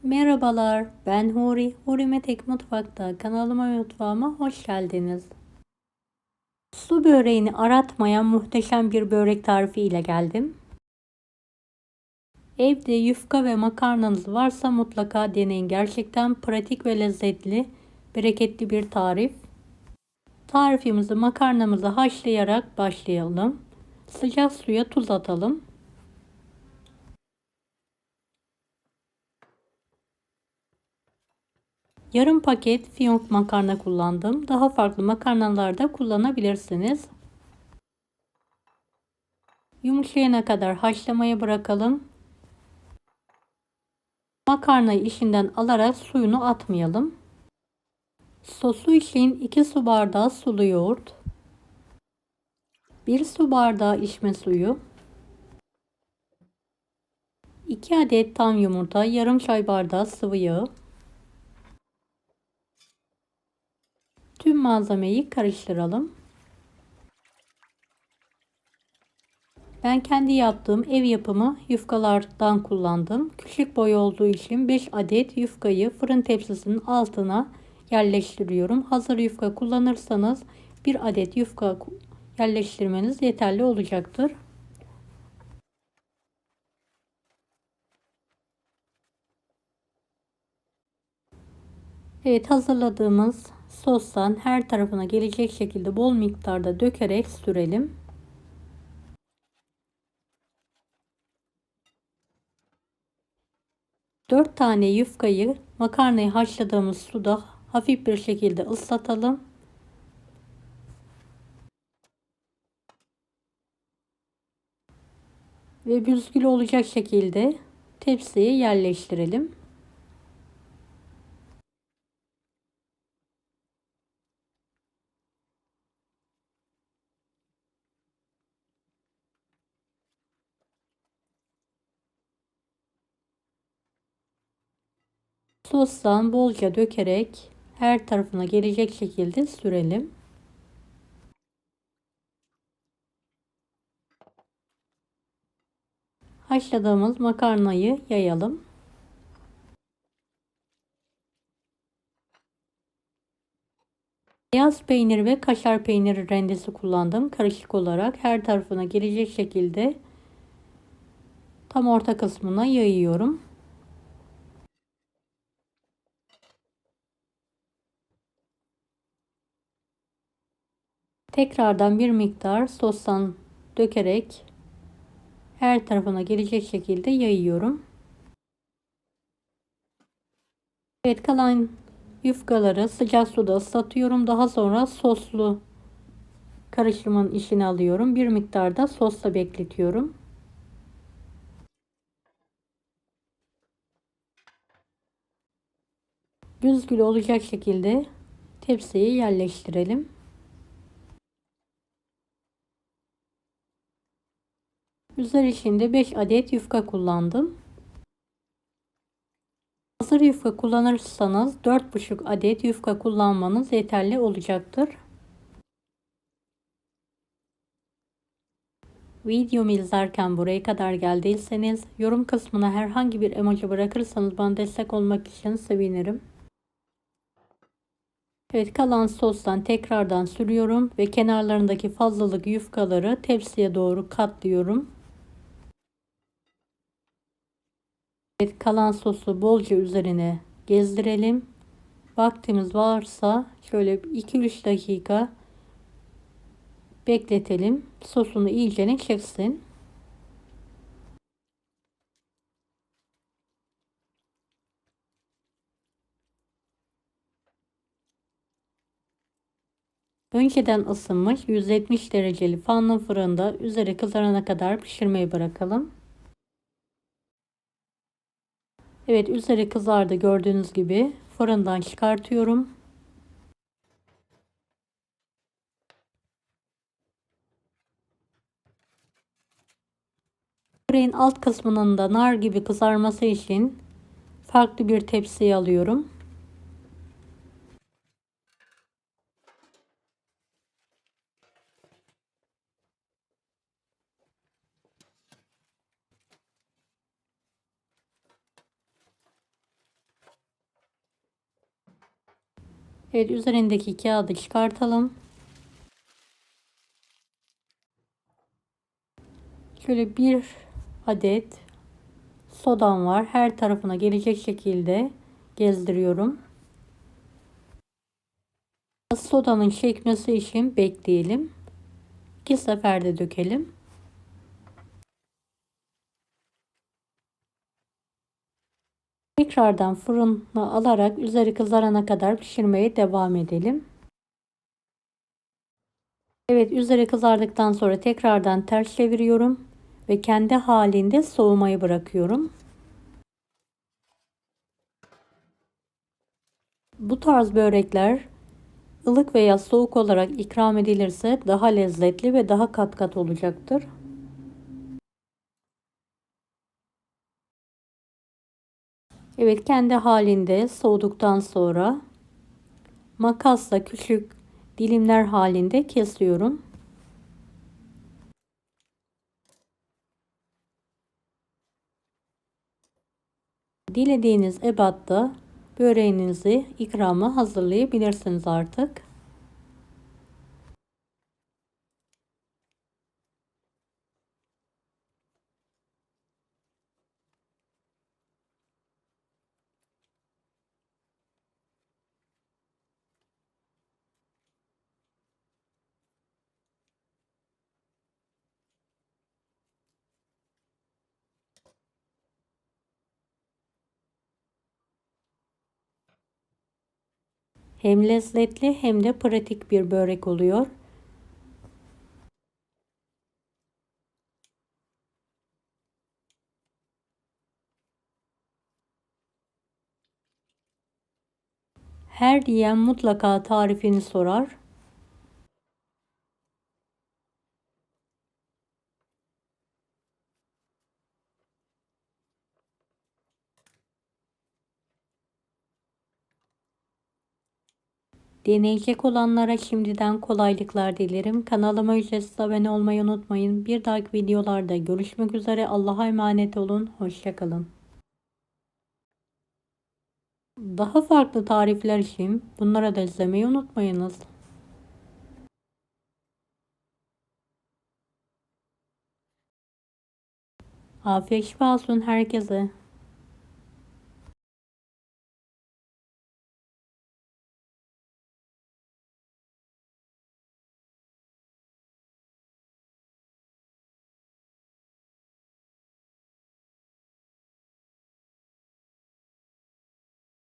Merhabalar, ben Huri. Huri Tek Mutfak'ta kanalıma ve mutfağıma hoş geldiniz. Su böreğini aratmayan muhteşem bir börek tarifi ile geldim. Evde yufka ve makarnanız varsa mutlaka deneyin. Gerçekten pratik ve lezzetli, bereketli bir tarif. Tarifimizi makarnamızı haşlayarak başlayalım. Sıcak suya tuz atalım. Yarım paket fiyonk makarna kullandım. Daha farklı makarnalar da kullanabilirsiniz. Yumuşayana kadar haşlamaya bırakalım. Makarnayı içinden alarak suyunu atmayalım. Sosu için 2 su bardağı sulu yoğurt, 1 su bardağı içme suyu, 2 adet tam yumurta, yarım çay bardağı sıvı yağ. Tüm malzemeyi karıştıralım. Ben kendi yaptığım ev yapımı yufkalardan kullandım. Küçük boy olduğu için 5 adet yufkayı fırın tepsisinin altına yerleştiriyorum. Hazır yufka kullanırsanız 1 adet yufka yerleştirmeniz yeterli olacaktır. Evet, hazırladığımız sostan her tarafına gelecek şekilde bol miktarda dökerek sürelim. Dört tane yufkayı makarnayı haşladığımız suda hafif bir şekilde ıslatalım. Ve büzgülü olacak şekilde tepsiye yerleştirelim. Sostan bolca dökerek her tarafına gelecek şekilde sürelim. Haşladığımız makarnayı yayalım. Beyaz peynir ve kaşar peyniri rendesi kullandım. Karışık olarak her tarafına gelecek şekilde tam orta kısmına yayıyorum. Tekrardan bir miktar sostan dökerek her tarafına gelecek şekilde yayıyorum. Evet, kalan yufkaları sıcak suda ıslatıyorum. Daha sonra soslu karışımın içine alıyorum. Bir miktar da sosla bekletiyorum. Büzgülü olacak şekilde tepsiye yerleştirelim. Üzeri içinde 5 adet yufka kullandım. Hazır yufka kullanırsanız 4,5 adet yufka kullanmanız yeterli olacaktır. Videomu izlerken buraya kadar geldiyseniz yorum kısmına herhangi bir emoji bırakırsanız bana destek olmak için sevinirim. Evet, kalan sostan tekrardan sürüyorum ve kenarlarındaki fazlalık yufkaları tepsiye doğru katlıyorum. Evet, kalan sosu bolca üzerine gezdirelim. Vaktimiz varsa şöyle 2-3 dakika bekletelim. Sosunu iyice çeksin. Önceden ısınmış 170 dereceli fanlı fırında üzeri kızarana kadar pişirmeye bırakalım. Evet, üzeri kızardı, gördüğünüz gibi fırından çıkartıyorum. Böreğin alt kısmının da nar gibi kızarması için farklı bir tepsiye alıyorum. Evet, üzerindeki kağıdı çıkartalım. Şöyle bir adet sodam var. Her tarafına gelecek şekilde gezdiriyorum. Sodanın çekmesi için bekleyelim. 2 seferde dökelim. Tekrardan fırına alarak üzeri kızarana kadar pişirmeye devam edelim. Evet, üzeri kızardıktan sonra tekrardan ters çeviriyorum ve kendi halinde soğumayı bırakıyorum. Bu tarz börekler ılık veya soğuk olarak ikram edilirse daha lezzetli ve daha kat kat olacaktır. Evet, kendi halinde soğuduktan sonra makasla küçük dilimler halinde kesiyorum. Dilediğiniz ebatta böreğinizi ikrama hazırlayabilirsiniz artık. Hem lezzetli hem de pratik bir börek oluyor. Her yiyen mutlaka tarifini sorar. Deneyecek olanlara şimdiden kolaylıklar dilerim. Kanalıma ücretsiz abone olmayı unutmayın. Bir dahaki videolarda görüşmek üzere. Allah'a emanet olun. Hoşça kalın. Daha farklı tarifler için bunlara da izlemeyi unutmayınız. Afiyet şifa olsun herkese.